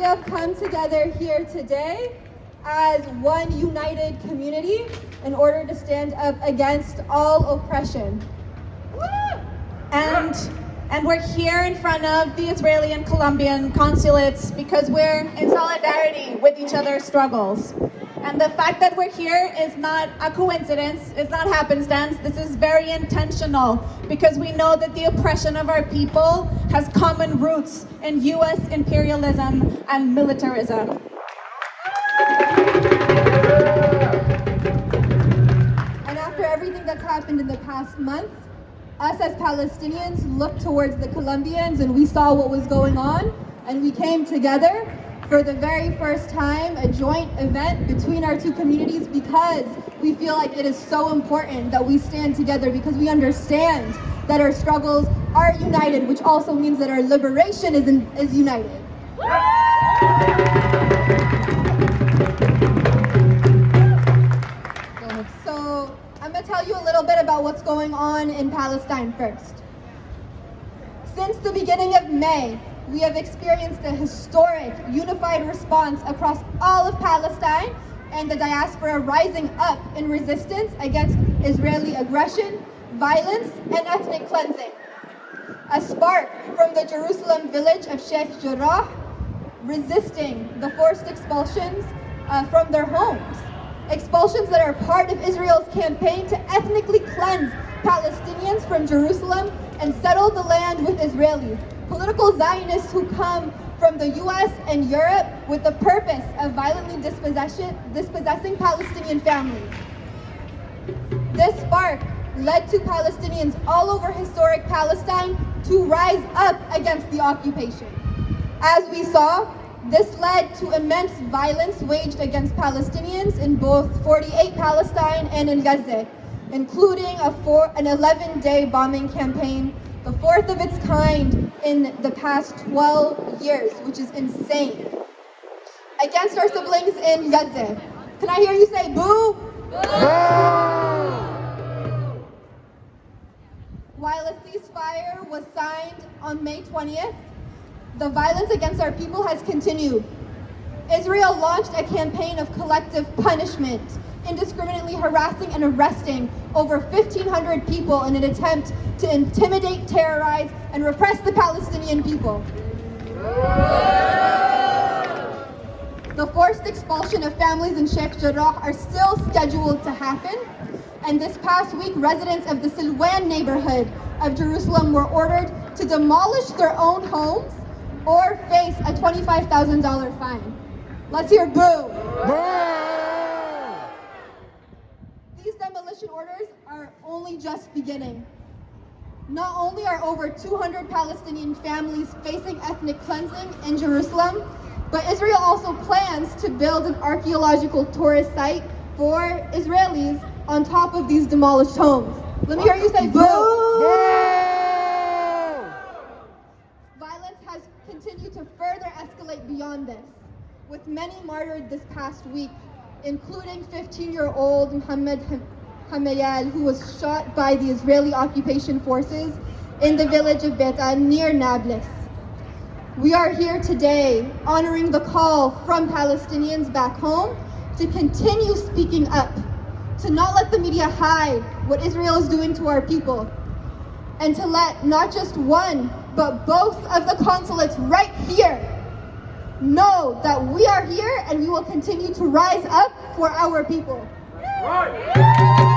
have come together here today as one united community in order to stand up against all oppression. And we're here in front of the Israeli and Colombian consulates because we're in solidarity with each other's struggles. And the fact that we're here is not a coincidence, it's not happenstance. This is very intentional because we know that the oppression of our people has common roots in US imperialism and militarism. And after everything that's happened in the past month, us as Palestinians looked towards the Colombians and we saw what was going on, and we came together for the very first time, a joint event between our two communities, because we feel like it is so important that we stand together, because we understand that our struggles are united, which also means that our liberation is united. So I'm going to tell you a little bit about what's going on in Palestine first. Since the beginning of May, we have experienced a historic, unified response across all of Palestine and the diaspora rising up in resistance against Israeli aggression, violence, and ethnic cleansing. A spark from the Jerusalem village of Sheikh Jarrah, resisting the forced expulsions from their homes. Expulsions that are part of Israel's campaign to ethnically cleanse Palestinians from Jerusalem and settle the land with Israelis. Political Zionists who come from the US and Europe with the purpose of violently dispossessing Palestinian families. This spark led to Palestinians all over historic Palestine to rise up against the occupation. As we saw, this led to immense violence waged against Palestinians in both 48 Palestine and in Gaza, including an 11-day bombing campaign, the fourth of its kind in the past 12 years, which is insane. Against our siblings in Gaza. Can I hear you say boo? Boo! While a ceasefire was signed on May 20th, the violence against our people has continued. Israel launched a campaign of collective punishment, indiscriminately harassing and arresting over 1,500 people in an attempt to intimidate, terrorize, and repress the Palestinian people. The forced expulsion of families in Sheikh Jarrah are still scheduled to happen, and this past week, residents of the Silwan neighborhood of Jerusalem were ordered to demolish their own homes or face a $25,000 fine. Let's hear boo! These demolition orders are only just beginning. Not only are over 200 Palestinian families facing ethnic cleansing in Jerusalem, but Israel also plans to build an archaeological tourist site for Israelis on top of these demolished homes. Let me hear you say boo! Violence has continued to further escalate beyond this, with many martyred this past week, including 15-year-old Muhammad Hamayal, who was shot by the Israeli occupation forces in the village of Beta near Nablus. We are here today honoring the call from Palestinians back home to continue speaking up, to not let the media hide what Israel is doing to our people, and to let not just one, but both of the consulates right here know that we are here and we will continue to rise up for our people. Right.